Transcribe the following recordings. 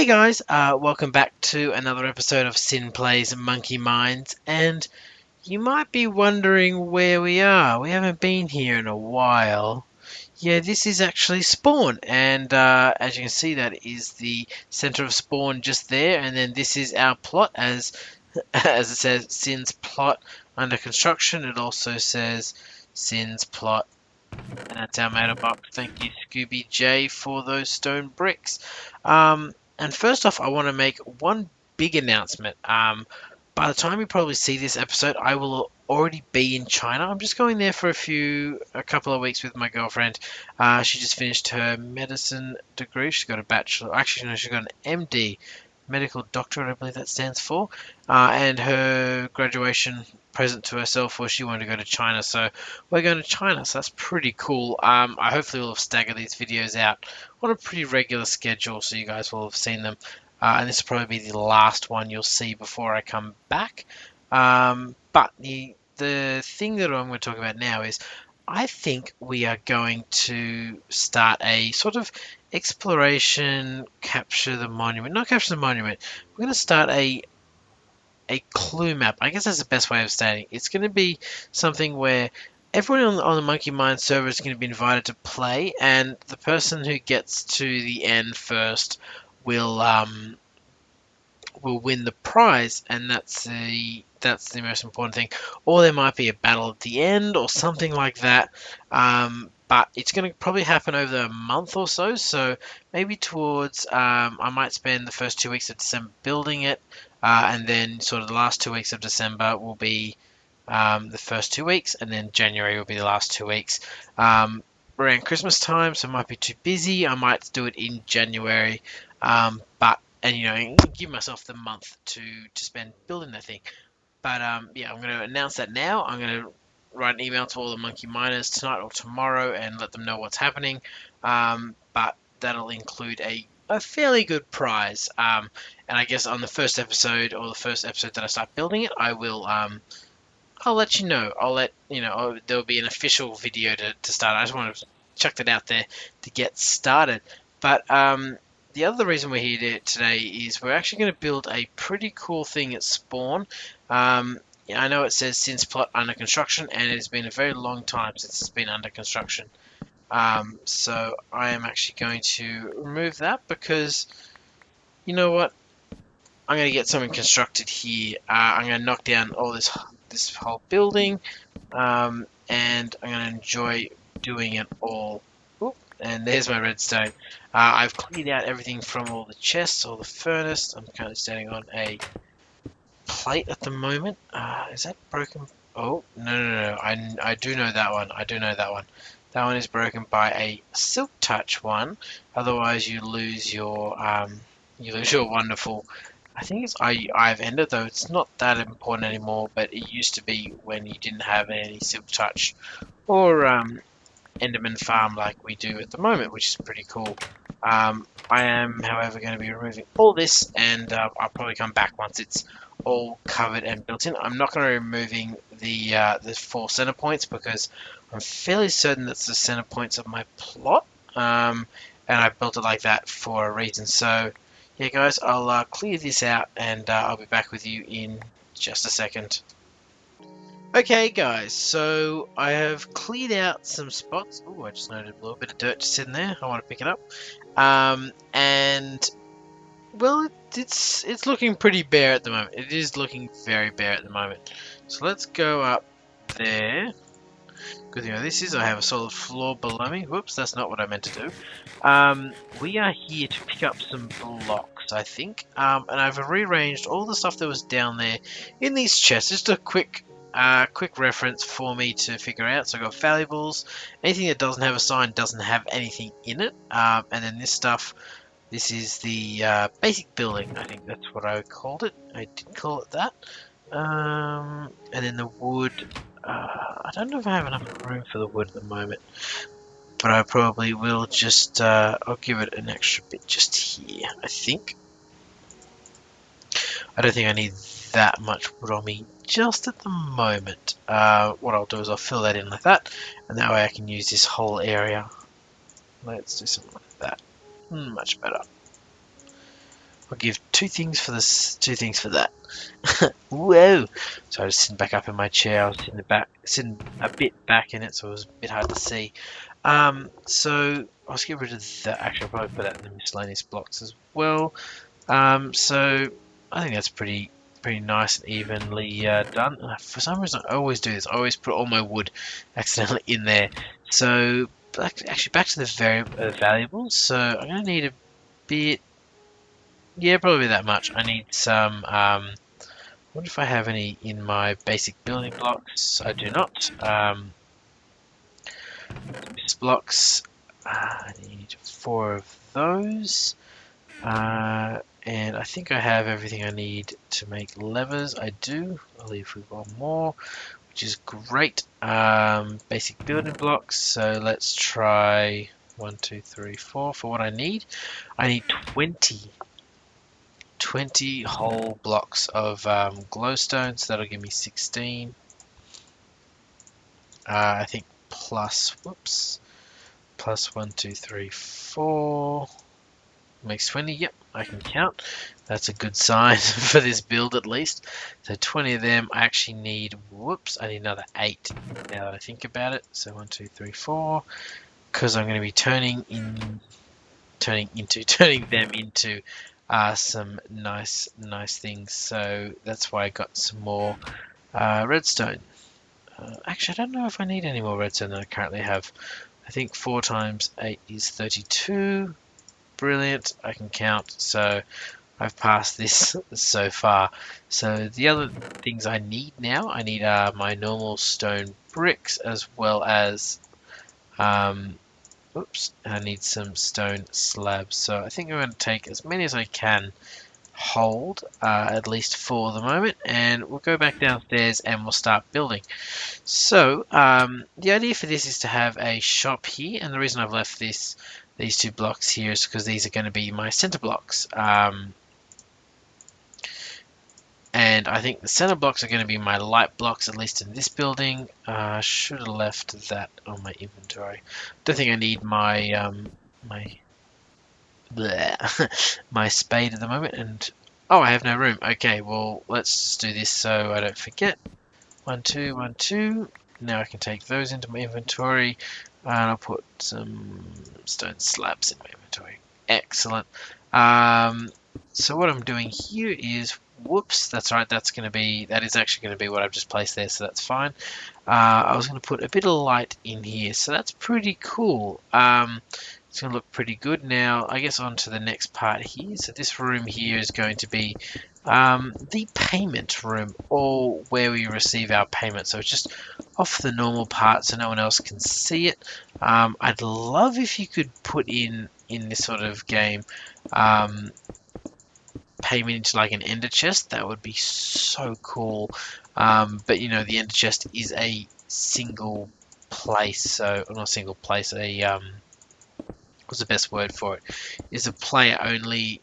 Hey guys, welcome back to another episode of Sin Plays Monkey Minds, and you might be wondering where we are. We haven't been here in a while. Yeah, this is actually Spawn, and as you can see, that is the center of Spawn just there, and then this is our plot as as it says Sin's plot under construction. It also says Sin's plot, and that's our mailbox. Thank you, Scooby J, for those stone bricks. And first off, I want to make one big announcement. By the time you probably see this episode, I will already be in China. I'm just going there for a couple of weeks with my girlfriend. She just finished her medicine degree. She's got a bachelor. Actually, no, she's got an MD, medical doctorate, I believe that stands for. And her graduation present to herself was she wanted to go to China. So we're going to China. So that's pretty cool. I hopefully will have staggered these videos out on a pretty regular schedule, so you guys will have seen them. And this will probably be the last one you'll see before I come back. But the thing that I'm going to talk about now is I think we are going to start a sort of exploration, capture the monument. Not capture the monument. We're going to start a clue map. I guess that's the best way of stating it. It's going to be something where everyone on the Monkey Mind server is going to be invited to play, and the person who gets to the end first will win the prize, and that's the most important thing. Or there might be a battle at the end or something like that. But it's going to probably happen over a month or so. So maybe towards I might spend the first 2 weeks of December building it, and then sort of the last 2 weeks of December will be the first 2 weeks, and then January will be the last 2 weeks. Around Christmas time, so it might be too busy. I might do it in January, but give myself the month to spend building that thing. But yeah, I'm going to announce that now. I'm going to write an email to all the Monkey Miners tonight or tomorrow and let them know what's happening. But that'll include a fairly good prize. And I guess on the first episode, or the first episode that I start building it, I'll let you know. I'll let you know. There'll be an official video to start. I just want to chuck that out there to get started. But the other reason we're here today is we're actually going to build a pretty cool thing at Spawn. I know it says since plot under construction, and it has been a very long time since it's been under construction. So I am actually going to remove that because, you know what? I'm going to get something constructed here. I'm going to knock down all this whole building, and I'm going to enjoy doing it all. Oop, and there's my redstone. I've cleared out everything from all the chests, all the furnace. I'm currently standing on a plate at the moment. Is that broken? Oh, no. I do know that one. I do know that one. That one is broken by a silk touch one. Otherwise, you lose your wonderful. I think it's I've ended, though it's not that important anymore, but it used to be when you didn't have any silk touch or Enderman farm like we do at the moment, which is pretty cool. I am, however, going to be removing all this, and I'll probably come back once it's all covered and built in. I'm not going to be removing the 4 center points because I'm fairly certain that's the center points of my plot, and I built it like that for a reason. So yeah, guys, I'll clear this out, and I'll be back with you in just a second. Okay, guys, so I have cleared out some spots. Oh, I just noted a little bit of dirt just sitting there. I want to pick it up. And well, it's looking pretty bare at the moment. It is looking very bare at the moment. So let's go up there. Good thing about this is I have a solid floor below me. Whoops, that's not what I meant to do. We are here to pick up some blocks, I think. And I've rearranged all the stuff that was down there in these chests. Just a quick reference for me to figure out. So I've got valuables. Anything that doesn't have a sign doesn't have anything in it. And then this stuff, this is the basic building. I think that's what I called it. I did call it that. And then the wood. I don't know if I have enough room for the wood at the moment, but I probably will just, I'll give it an extra bit just here, I think. I don't think I need that much wood on me just at the moment. What I'll do is I'll fill that in like that, and that way I can use this whole area. Let's do something like that. Much better. I'll give 2 things for this, 2 things for that. Whoa! So I just sitting back up in my chair. I was sitting a bit back in it, so it was a bit hard to see. So I'll just get rid of that. Actually, I'll probably put that in the miscellaneous blocks as well. So I think that's pretty nice and evenly done. For some reason, I always do this. I always put all my wood accidentally in there. So actually, back to the valuables. So I'm gonna need a bit. Yeah, probably that much. I need some. I wonder if I have any in my basic building blocks. I do not. Blocks. I need 4 of those. And I think I have everything I need to make levers. I do. I'll leave with 1 more, which is great. Basic building blocks. So let's try 1, 2, 3, 4 for what I need. I need 20 whole blocks of glowstone, so that'll give me 16. I think plus 1, 2, 3, 4 makes 20. Yep, I can count. That's a good sign for this build at least. So 20 of them. I actually need, I need another 8 now that I think about it. So 1, 2, 3, 4, because I'm going to be turning them into some nice things. So that's why I got some more redstone. Actually, I don't know if I need any more redstone than I currently have. I think 4 times 8 is 32. Brilliant. I can count. So I've passed this so far. So the other things I need now, I need my normal stone bricks as well as I need some stone slabs. So I think I'm going to take as many as I can hold, at least for the moment, and we'll go back downstairs and we'll start building. So the idea for this is to have a shop here, and the reason I've left these 2 blocks here is because these are going to be my center blocks. And I think the center blocks are going to be my light blocks, at least in this building. Should have left that on my inventory. Don't think I need my my spade at the moment. And oh, I have no room. Okay, well, let's just do this so I don't forget. 1, 2, 1, 2. Now I can take those into my inventory, and I'll put some stone slabs in my inventory. Excellent. So what I'm doing here is, that's right. That is actually going to be what I've just placed there, so that's fine. I was going to put a bit of light in here, so that's pretty cool. It's going to look pretty good. Now, I guess on to the next part here. So this room here is going to be the payment room, or where we receive our payment. So it's just off the normal part so no one else can see it. I'd love if you could put in this sort of game payment into like an ender chest. That would be so cool. But you know, the ender chest is a single place, so not a single place, what's the best word for it, is a player only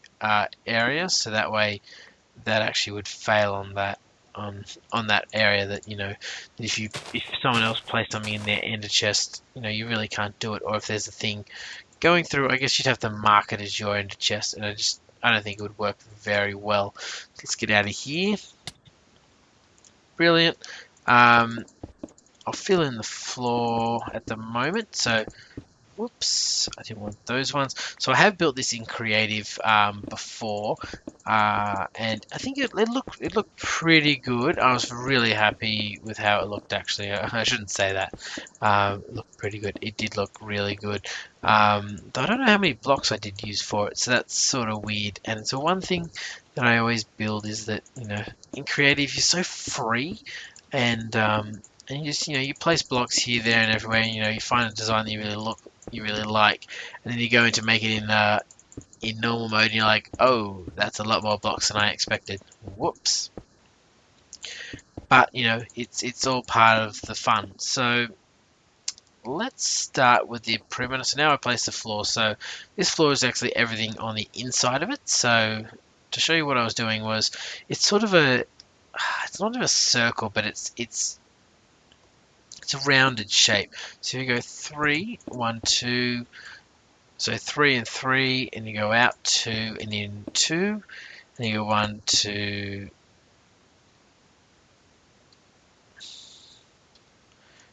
area, so that way that actually would fail on that area, that you know, if someone else placed something in their ender chest, you know, you really can't do it. Or if there's a thing going through, I guess you'd have to mark it as your ender chest, and I don't think it would work very well. Let's get out of here. Brilliant. I'll fill in the floor at the moment, so whoops, I didn't want those ones. So I have built this in creative before, and I think it looked pretty good. I was really happy with how it looked. Actually, I shouldn't say that. It looked pretty good. It did look really good. Though I don't know how many blocks I did use for it, so that's sort of weird. And so one thing that I always build is that, you know, in creative you're so free, and you just, you know, you place blocks here, there, and everywhere. And, you know, you find a design that you really like, and then you go in to make it in normal mode, and you're like, oh, that's a lot more blocks than I expected. Whoops. But you know, it's all part of the fun. So let's start with the perimeter. So now I place the floor. So this floor is actually everything on the inside of it. So to show you what I was doing was, it's sort of it's not a circle, but it's a rounded shape. So you go 3, 1, 2, So 3 and 3, and you go out 2 and in 2, and you go 1, 2.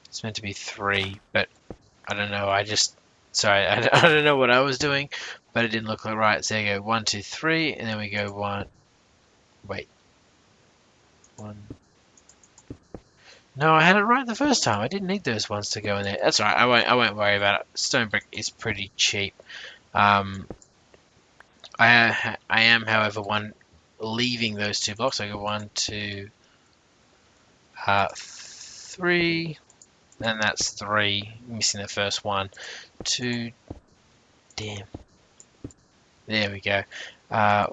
It's meant to be 3, but I don't know. Sorry, I don't know what I was doing, but it didn't look like right. So you go 1, 2, 3, and then we go 1. Wait, 1. No, I had it right the first time. I didn't need those ones to go in there. That's all right. I won't worry about it. Stone brick is pretty cheap. Um, I am, however, leaving those 2 blocks. I go 1, 2, 3, and that's 3. Missing the first one. 2. Damn. There we go.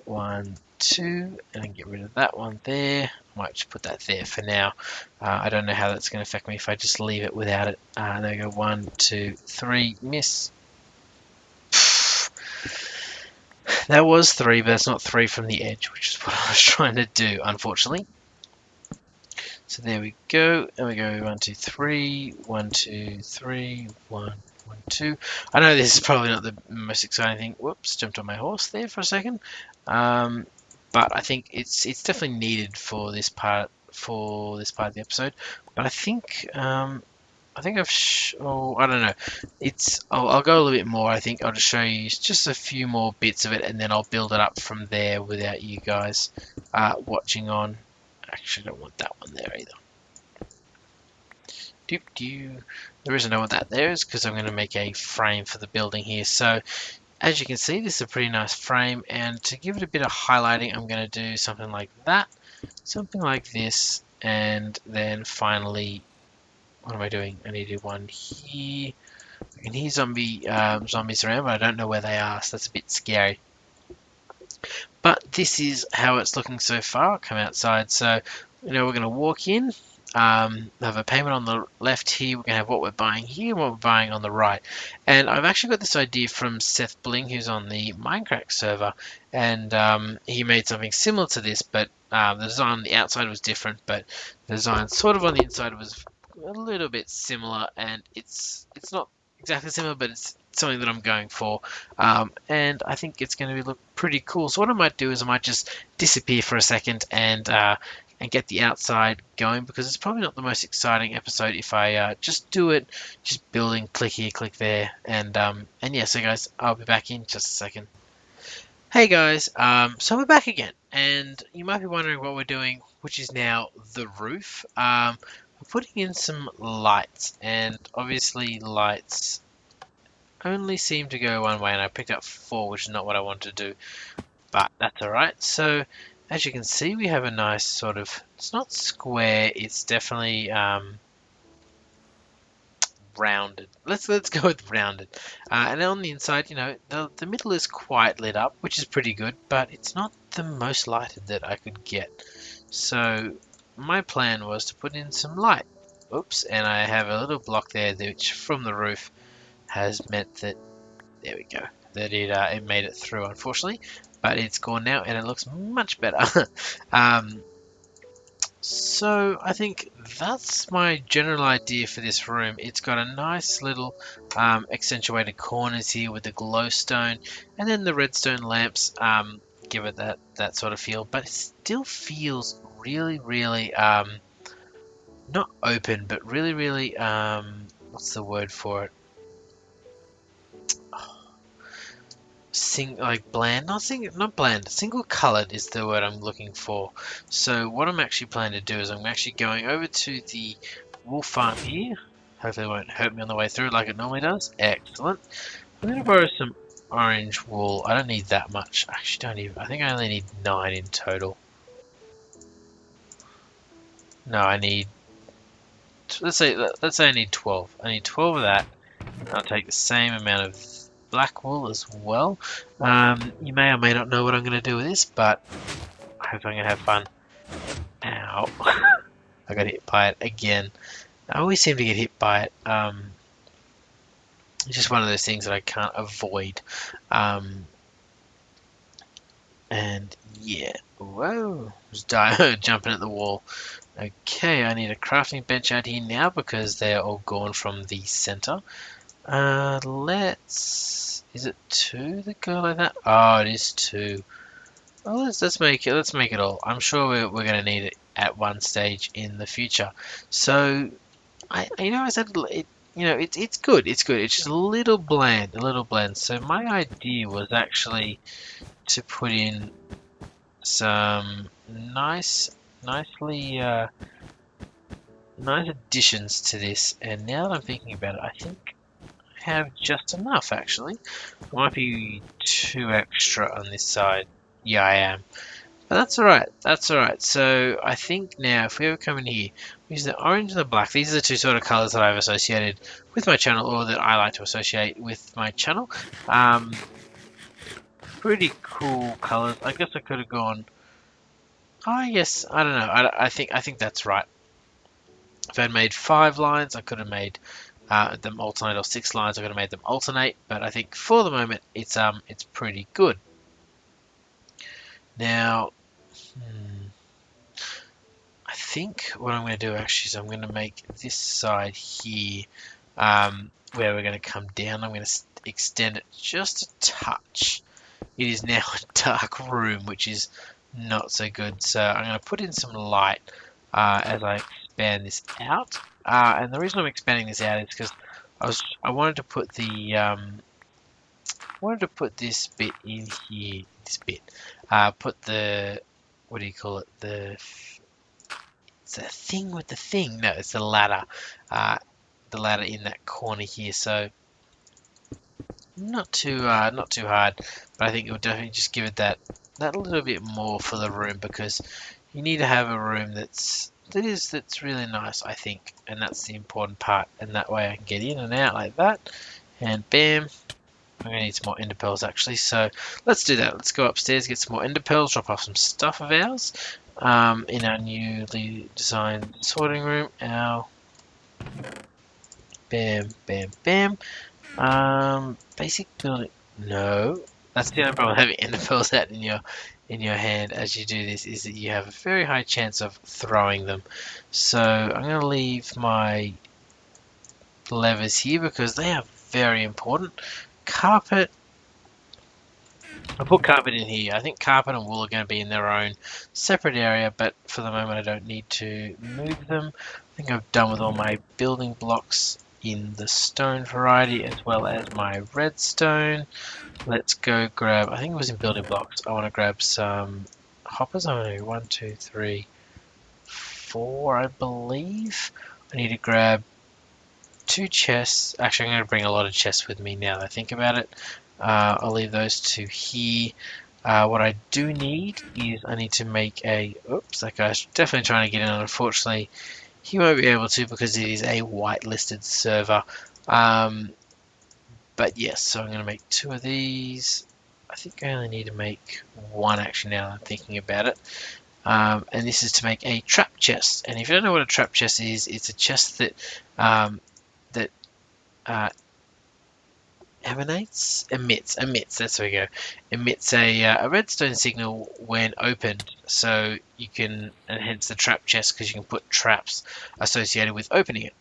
1, 2, and then get rid of that one there. I might just put that there for now. I don't know how that's going to affect me if I just leave it without it. There we go. 1, 2, 3. Miss. That was 3, but it's not 3 from the edge, which is what I was trying to do, unfortunately. So there we go, and we go 1, 2, 3, 1, 2, 3, 1, 1, 2. I know this is probably not the most exciting thing. Whoops, jumped on my horse there for a second. But I think it's definitely needed for this part of the episode. But I think I don't know. I'll go a little bit more. I think I'll just show you just a few more bits of it, and then I'll build it up from there without you guys watching on. Actually, I don't want that one there either. The reason I want that there is because I'm going to make a frame for the building here. So as you can see, this is a pretty nice frame, and to give it a bit of highlighting, I'm going to do something like that, something like this, and then finally, what am I doing? I need to do one here. I can hear zombies around, but I don't know where they are, so that's a bit scary. But this is how it's looking so far. I'll come outside. So, we're going to walk in. Have a payment on the left here. We're going to have what we're buying here and what we're buying on the right. And I've actually got this idea from Seth Bling, who's on the Minecraft server. And he made something similar to this, but the design on the outside was different. But the design sort of on the inside was a little bit similar. And it's not exactly similar, but it's something that I'm going for, and I think it's going to look pretty cool. So what I might do is I might just disappear for a second and get the outside going, because it's probably not the most exciting episode if I just do it, just building, click here, click there, and yeah. So guys, I'll be back in just a second. Hey guys, so we're back again, and you might be wondering what we're doing, which is now the roof. We're putting in some lights, and obviously lights only seem to go one way, and I picked up 4, which is not what I wanted to do, but that's alright. So as you can see, we have a nice sort of, it's not square, it's definitely rounded. Let's go with rounded. And on the inside, the middle is quite lit up, which is pretty good, but it's not the most lighted that I could get. So my plan was to put in some light. Oops, and I have a little block there which from the roof has meant that, there we go, that it made it through, unfortunately, but it's gone now and it looks much better. So I think that's my general idea for this room. It's got a nice little accentuated corners here with the glowstone, and then the redstone lamps give it that sort of feel, but it still feels really, really not open, but really, really what's the word for it? Bland, not bland, single colored is the word I'm looking for. So what I'm actually planning to do is I'm actually going over to the wool farm here. Hopefully it won't hurt me on the way through like it normally does. Excellent. I'm going to borrow some orange wool. I don't need that much. I actually don't even, I think I only need 9 in total. No, I need, let's say I need 12. I need 12 of that. I'll take the same amount of black wool as well. You may or may not know what I'm going to do with this, but I hope I'm going to have fun. Ow. I got hit by it again. I always seem to get hit by it. It's just one of those things that I can't avoid. And yeah. Whoa. Just jumping at the wall. Okay, I need a crafting bench out here now because they're all gone from the center. Let's Is it 2 that go like that? Oh, it is 2. Well, let's make it all. I'm sure we're going to need it at one stage in the future. So I said it's good. It's good. It's just a little bland, a little bland. So my idea was actually to put in some nicely nice additions to this. And now that I'm thinking about it, I think I have just enough actually. Might be 2 extra on this side. Yeah, I am. But that's alright. That's alright. So I think now if we ever come in here, we use the orange and the black. These are the two sort of colors that I've associated with my channel, or that I like to associate with my channel. Pretty cool colors. I guess I could have gone. Oh, yes. I don't know. I think that's right. If I'd made 5 lines, I could have made them alternate, or 6 lines, I could have made them alternate. But I think for the moment, it's pretty good. Now, I think what I'm going to do actually is I'm going to make this side here, where we're going to come down. I'm going to extend it just a touch. It is now a dark room, which is not so good. So I'm going to put in some light as I expand this out. And the reason I'm expanding this out is because I wanted to put this bit in here. This bit. Put the, what do you call it? It's a thing with the thing. No, it's the ladder. The ladder in that corner here. So not too hard, but I think it will definitely just give it that little bit more for the room, because you need to have a room that's really nice, I think, and that's the important part. And that way I can get in and out like that, and bam. I'm gonna need some more ender pearls actually, so let's do that. Let's go upstairs, get some more ender pearls, drop off some stuff of ours in our newly designed sorting room. Our bam, bam, bam. Basic building. No, that's the only problem with having ender pearls out in your hand as you do this, is that you have a very high chance of throwing them. So I'm going to leave my levers here because they are very important. Carpet. I put carpet in here. I think carpet and wool are going to be in their own separate area, but for the moment I don't need to move them. I think I've done with all my building blocks in the stone variety, as well as my redstone. Let's go grab, I think it was in building blocks. I want to grab some hoppers. I want to 1, 2, 3, 4, I believe. I need to grab 2 chests. Actually, I'm going to bring a lot of chests with me now that I think about it. I'll leave those 2 here. What I do need is I need to make a... Oops, that guy's definitely trying to get in. Unfortunately, he won't be able to because it is a whitelisted server. But yes, so I'm going to make 2 of these. I think I only need to make 1 actually now that I'm thinking about it. And this is to make a trap chest. And if you don't know what a trap chest is, it's a chest that emits, that's where we go, emits a redstone signal when opened, so you can, and hence the trap chest, because you can put traps associated with opening it.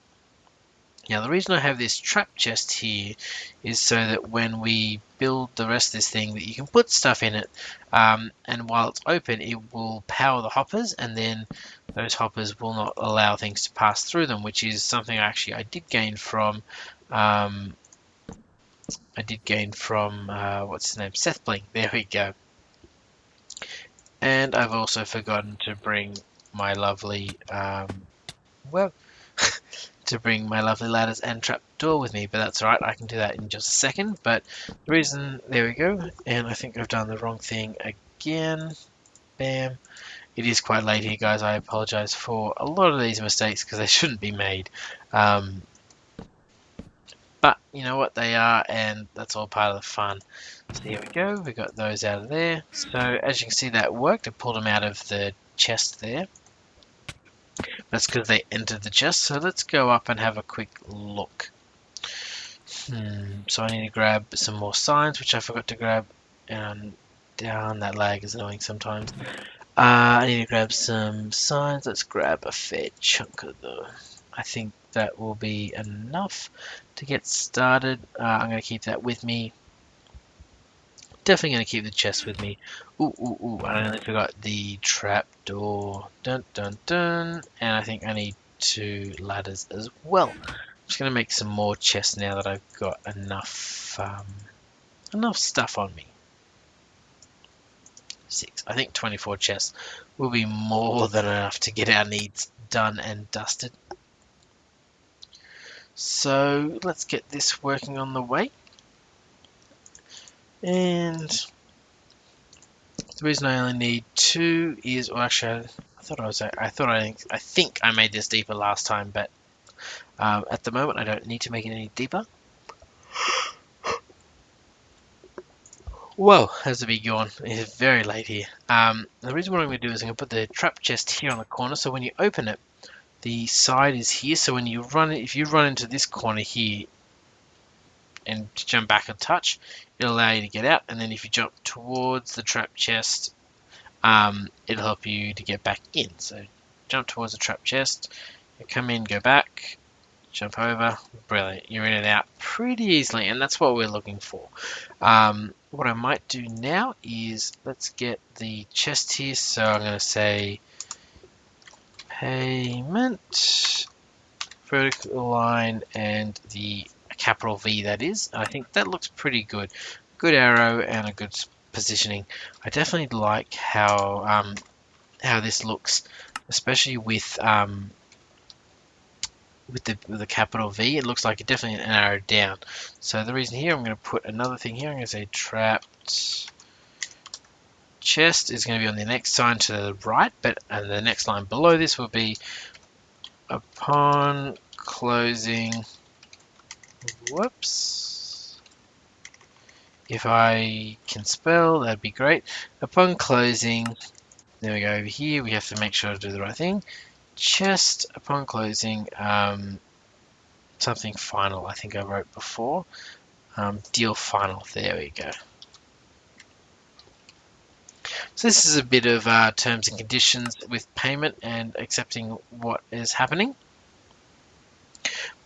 Now the reason I have this trap chest here is so that when we build the rest of this thing, that you can put stuff in it, and while it's open it will power the hoppers, and then those hoppers will not allow things to pass through them, which is something I did gain from what's his name, Seth Bling. There we go. And I've also forgotten to bring my lovely to bring my lovely ladders and trapdoor with me, but that's alright, I can do that in just a second. But the reason, there we go, and I think I've done the wrong thing again. Bam. It is quite late here, guys. I apologize for a lot of these mistakes because they shouldn't be made. But you know what, they are, and that's all part of the fun. So here we go, we got those out of there. So as you can see, that worked. I pulled them out of the chest there. That's because they entered the chest. So let's go up and have a quick look. So I need to grab some more signs, which I forgot to grab. And down, that lag is annoying sometimes. I need to grab some signs. Let's grab a fair chunk of them. I think that will be enough to get started. I'm going to keep that with me. Definitely going to keep the chest with me. Ooh, ooh, ooh, I nearly forgot the trapdoor. Dun, dun, dun. And I think I need 2 ladders as well. I'm just going to make some more chests now that I've got enough stuff on me. 6. I think 24 chests will be more than enough to get our needs done and dusted. So let's get this working on the way. And the reason I only need 2 is, well, actually, I think I made this deeper last time, but at the moment I don't need to make it any deeper. Whoa, has a big yawn. It's very late here. The reason what I'm going to do is I'm going to put the trap chest here on the corner, so when you open it, the side is here. So when you run it, if you run into this corner here and jump back a touch, it'll allow you to get out. And then if you jump towards the trap chest, it'll help you to get back in. So jump towards the trap chest, you come in, go back, jump over, brilliant. You're in and out pretty easily, and that's what we're looking for. What I might do now is let's get the chest here. So I'm going to say payment, vertical line, and the capital V, that is. I think that looks pretty good. Good arrow and a good positioning. I definitely like how this looks, especially with the capital V. It looks like it definitely an arrow down. So the reason here, I'm going to put another thing here. I'm going to say trapped chest is going to be on the next sign to the right, but and the next line below this will be upon closing. Whoops. If I can spell, that'd be great. Upon closing, there we go. Over here, we have to make sure to do the right thing. Chest upon closing, something final. I think I wrote before. Deal final. There we go. So this is a bit of terms and conditions with payment and accepting what is happening.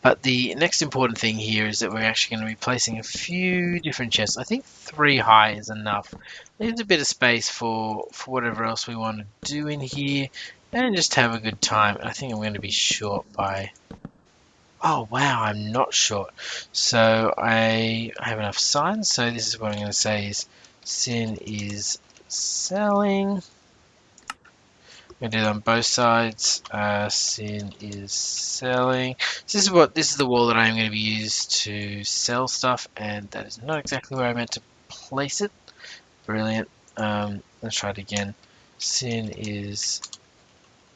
But the next important thing here is that we're actually going to be placing a few different chests. I think 3 high is enough. Leaves a bit of space for whatever else we want to do in here and just have a good time. I think I'm going to be short by... Oh wow, I'm not short. So I have enough signs. So this is what I'm going to say is sin is selling. I'm going to do it on both sides. Sin is selling. So this is the wall that I'm going to be used to sell stuff, and that is not exactly where I meant to place it. Brilliant. Let's try it again. Sin is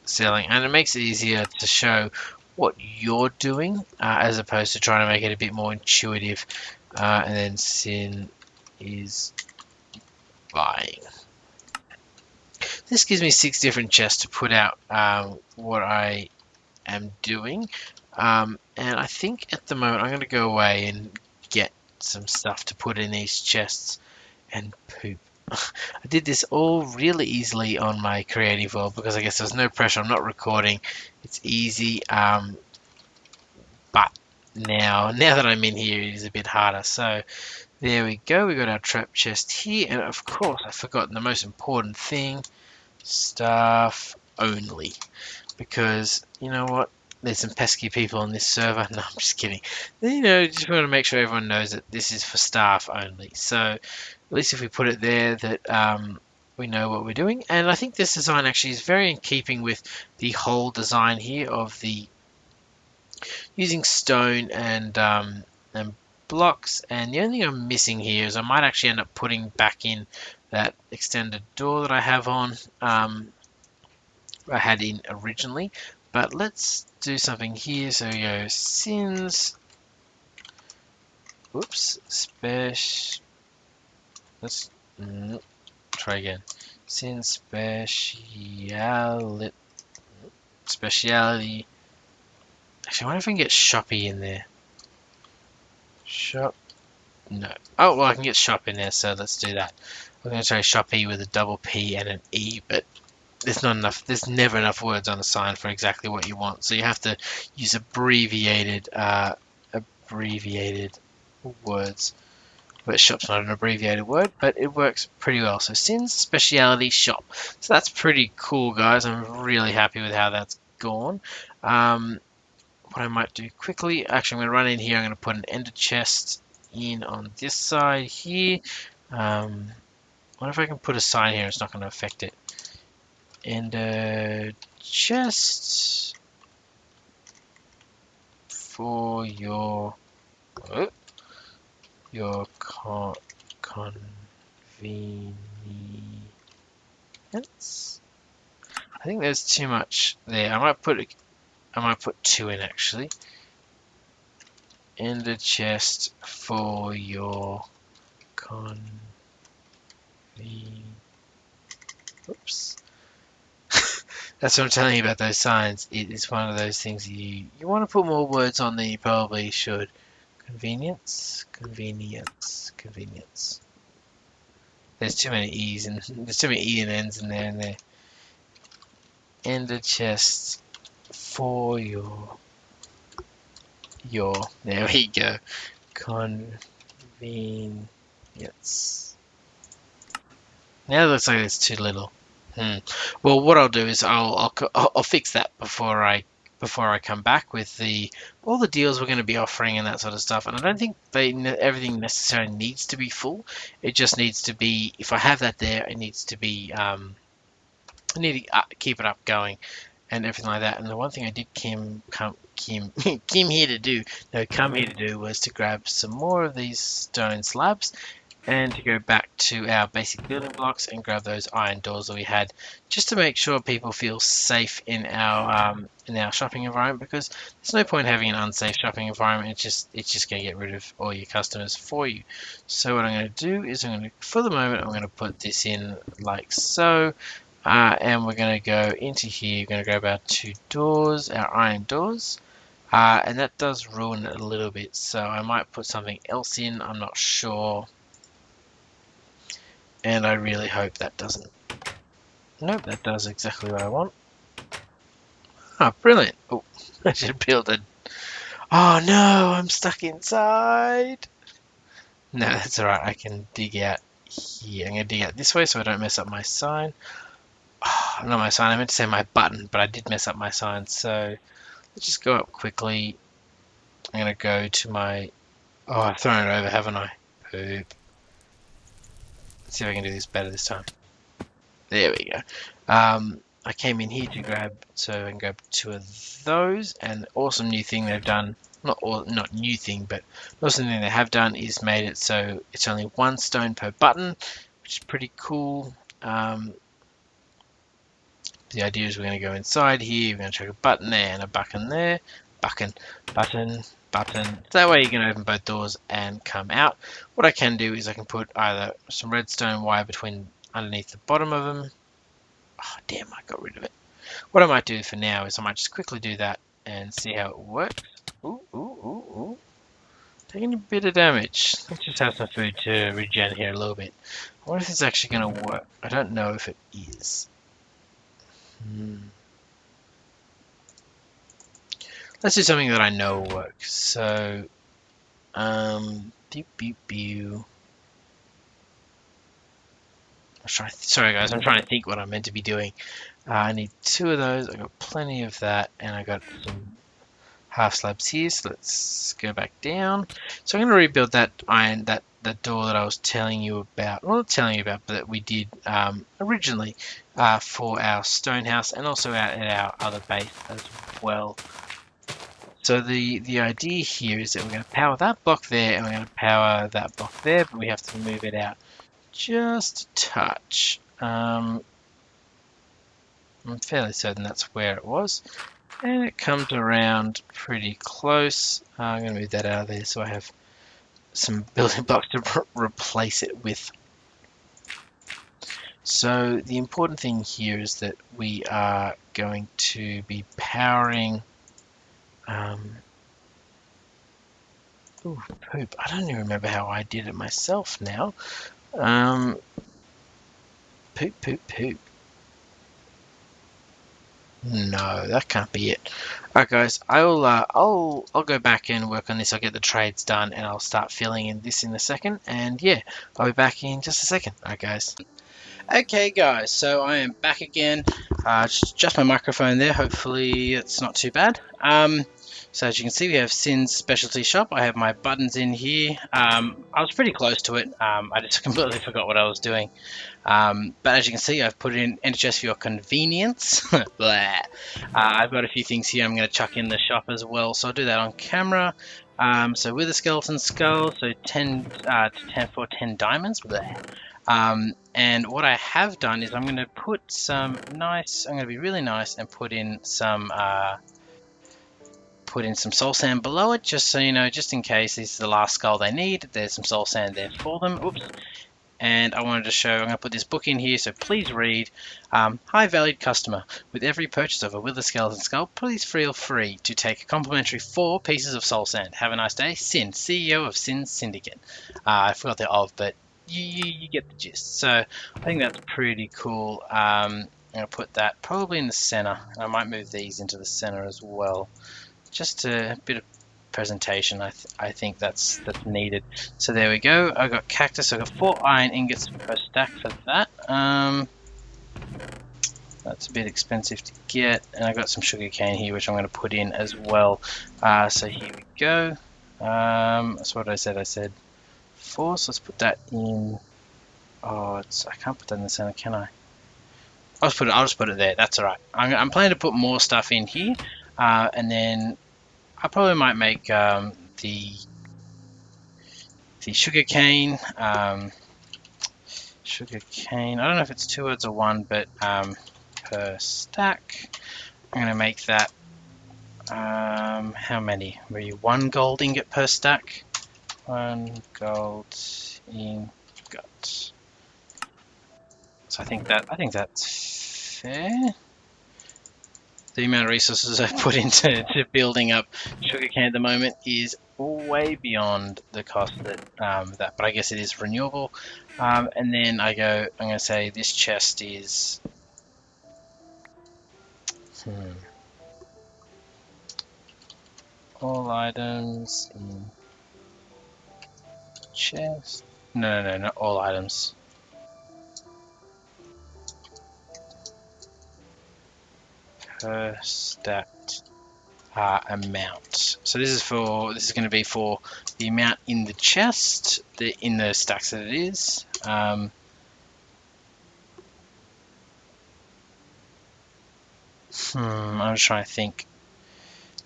selling, and it makes it easier to show what you're doing as opposed to trying to make it a bit more intuitive. And then sin is buying. This gives me 6 different chests to put out what I am doing, and I think at the moment I'm going to go away and get some stuff to put in these chests and poop. I did this all really easily on my creative world because I guess there's no pressure. I'm not recording. It's easy, but now that I'm in here, it is a bit harder. So there we go. We got our trap chest here, and of course I've forgotten the most important thing. Staff only, because you know what, there's some pesky people on this server. No, I'm just kidding. Just want to make sure everyone knows that this is for staff only. So at least if we put it there, that we know what we're doing. And I think this design actually is very in keeping with the whole design here of the using stone and blocks. And the only thing I'm missing here is I might actually end up putting back in that extended door that I have on, I had in originally. But let's do something here. So we go sins. Oops, let's try again. Sin speciality. Speciality. Actually, I wonder if I can get shoppy in there. Shop. No. Oh, well, I can get shop in there, so let's do that. I'm going to try shoppy with a double P and an E, but there's not enough. There's never enough words on a sign for exactly what you want, so you have to use abbreviated words. but shop's not an abbreviated word, but it works pretty well. So Sin's Speciality Shop. So that's pretty cool, guys. I'm really happy with how that's gone. What I might do quickly, actually I'm going to run in here, I'm going to put an ender chest in on this side here. What if I can put a sign here, it's not going to affect it. Ender chest for your convenience. I think there's too much there. I might put 2 in actually. Ender chest for your convenience. Oops. That's what I'm telling you about those signs. It is one of those things you want to put more words on than you probably should. Convenience, convenience, convenience. There's too many E's and there's too many E and N's in there and there. Ender chest for your there we go. Convenience. Now it looks like it's too little. Well, what I'll do is I'll fix that before I come back with all the deals we're going to be offering and that sort of stuff. And I don't think everything necessarily needs to be full. It just needs to be, if I have that there, it needs to be I need to keep it up going and everything like that. And the one thing I did come here to do was to grab some more of these stone slabs and to go back to our basic building blocks and grab those iron doors that we had, just to make sure people feel safe in our shopping environment, because there's no point having an unsafe shopping environment. It's just going to get rid of all your customers for you. So what I'm going to do is for the moment, I'm going to put this in like so, and we're going to go into here. We're going to grab our 2 doors, our iron doors. And that does ruin it a little bit, so I might put something else in. I'm not sure. And I really hope that doesn't. Nope, that does exactly what I want. Oh, brilliant. Oh, I should build a... Oh no, I'm stuck inside. No, that's alright. I can dig out here. I'm going to dig out this way so I don't mess up my sign. Oh, not my sign, I meant to say my button, but I did mess up my sign. So let's just go up quickly. I'm going to go to my... Oh, I've thrown it over, haven't I? Poop. Let's see if I can do this better this time. There we go. I came in here to grab 2 of those, and awesome new thing they've done, not new thing, but awesome thing they have done is made it so it's only 1 stone per button, which is pretty cool. The idea is we're going to go inside here, we're going to chuck a button there and a button there, button. So that way you can open both doors and come out. What I can do is I can put either some redstone wire underneath the bottom of them. Oh damn, I got rid of it. What I might do for now is I might just quickly do that and see how it works. Ooh. Taking a bit of damage. Let's just have some food to regen here a little bit. I wonder if it's actually going to work. I don't know if it is. Let's do something that I know will work. So, sorry guys, I'm trying to think what I'm meant to be doing. I need 2 of those. I got plenty of that, and I got some half slabs here. So let's go back down. So I'm going to rebuild that that door that I was telling you about. Well, not telling you about, but that we did originally for our stone house, and also at our other base as well. So the idea here is that we're going to power that block there, and we're going to power that block there, but we have to move it out just a touch. I'm fairly certain that's where it was, and it comes around pretty close. I'm going to move that out of there so I have some building blocks to replace it with. So the important thing here is that we are going to be powering ooh, poop. I don't even remember how I did it myself now. Poop. No, that can't be it. Alright, guys, I'll go back and work on this. I'll get the trades done, and I'll start filling in this in a second. And yeah, I'll be back in just a second. Alright, guys. Okay, guys, so I am back again. Just my microphone there. Hopefully, it's not too bad. So as you can see, we have Sin's Specialty Shop. I have my buttons in here. I was pretty close to it. I just completely forgot what I was doing. But as you can see, I've put it in NHS for your convenience. I've got a few things here I'm going to chuck in the shop as well, so I'll do that on camera. So with a skeleton skull, so 10 to 10 for 10 diamonds. And what I have done is I'm going to put some nice, I'm going to be really nice and put in some soul sand below it, just so you know, just in case this is the last skull they need. There's some soul sand there for them. Oops. And I wanted to show, I'm going to put this book in here, so please read. Hi valued customer, with every purchase of a Wither Skeleton Skull, please feel free to take a complimentary 4 pieces of soul sand. Have a nice day. Sin, CEO of Sin Syndicate. I forgot the of, but you get the gist. So I think that's pretty cool. I'm going to put that probably in the center. I might move these into the center as well. Just a bit of presentation. I think that's needed. So there we go. I got cactus. I got 4 iron ingots per stack for that. That's a bit expensive to get, and I got some sugar cane here, which I'm going to put in as well. So here we go. That's what I said. I said 4. So let's put that in. Oh, I can't put that in the center, can I? I'll just put it there. That's all right. I'm planning to put more stuff in here, and then I probably might make the sugar cane. Sugar cane. I don't know if it's 2 words or 1, but per stack. I'm gonna make that. How many? Maybe 1 gold ingot per stack. 1 gold ingot. So I think that's fair. The amount of resources I put into building up sugarcane at the moment is way beyond the cost that but I guess it is renewable. And then I'm going to say this chest is all items in chest. No, not all items. Per stacked amount. So this is going to be for the amount in the chest, in the stacks that it is. I'm just trying to think.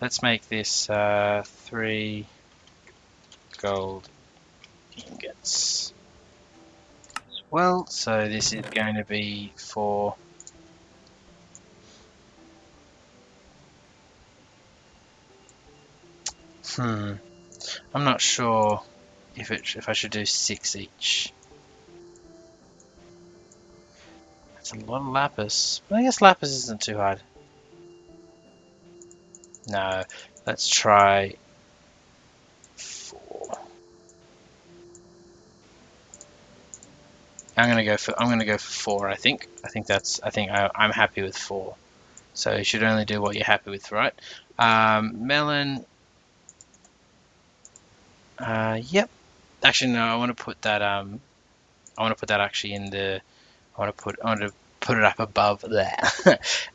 Let's make this 3 gold ingots as well. So this is going to be for I'm not sure if I should do 6 each. That's a lot of lapis. But I guess lapis isn't too hard. No, let's try 4. I'm gonna go for 4. I think I'm happy with 4. So you should only do what you're happy with, right? Melon. Yep. Actually, no. I want to put that. I want to put that actually in the. I want to put it up above there.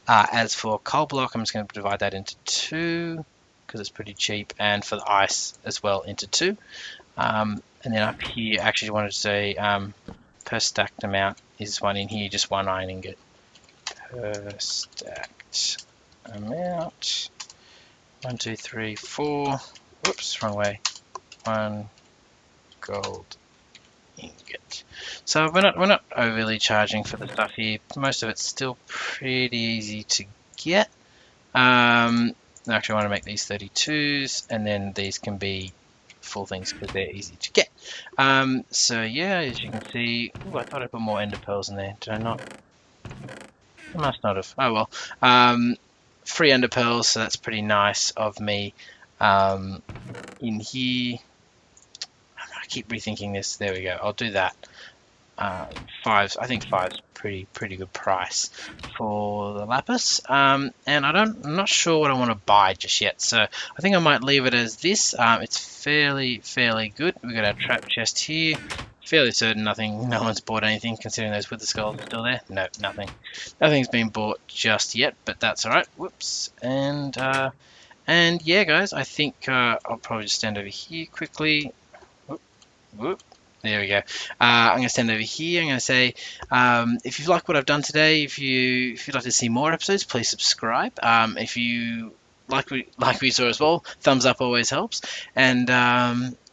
As for coal block, I'm just going to divide that into 2 because it's pretty cheap, and for the ice as well into 2. And then up here, actually, I wanted to say per stacked amount is 1 in here, just 1 iron ingot per stacked amount. 1, 2, 3, 4. Whoops, wrong way. 1 gold ingot. So we're not overly charging for the stuff here. Most of it's still pretty easy to get. Actually, I want to make these 32s, and then these can be full things because they're easy to get. So yeah, as you can see, I thought I put more ender pearls in there. Did I not? I must not have. Oh well. 3 ender pearls, so that's pretty nice of me. In here, I keep rethinking this. There we go. I'll do that. Five, I think five's pretty good price for the lapis. And I'm not sure what I want to buy just yet, so I think I might leave it as this. It's fairly good. We've got our trap chest here. Fairly certain no one's bought anything, considering those wither skulls are still there. No, nothing's been bought just yet, but that's all right. Whoops. And yeah, guys, I think I'll probably just stand over here quickly. Whoop, whoop. There we go. I'm going to stand over here. I'm going to say, if you've liked what I've done today, if you'd like to see more episodes, please subscribe. If you like we saw as well, thumbs up always helps. And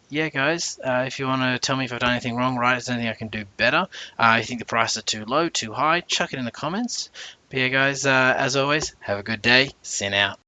yeah, guys, if you want to tell me if I've done anything wrong, right, is there anything I can do better? If you think the prices are too low, too high, chuck it in the comments. But yeah, guys, as always, have a good day. Sin out.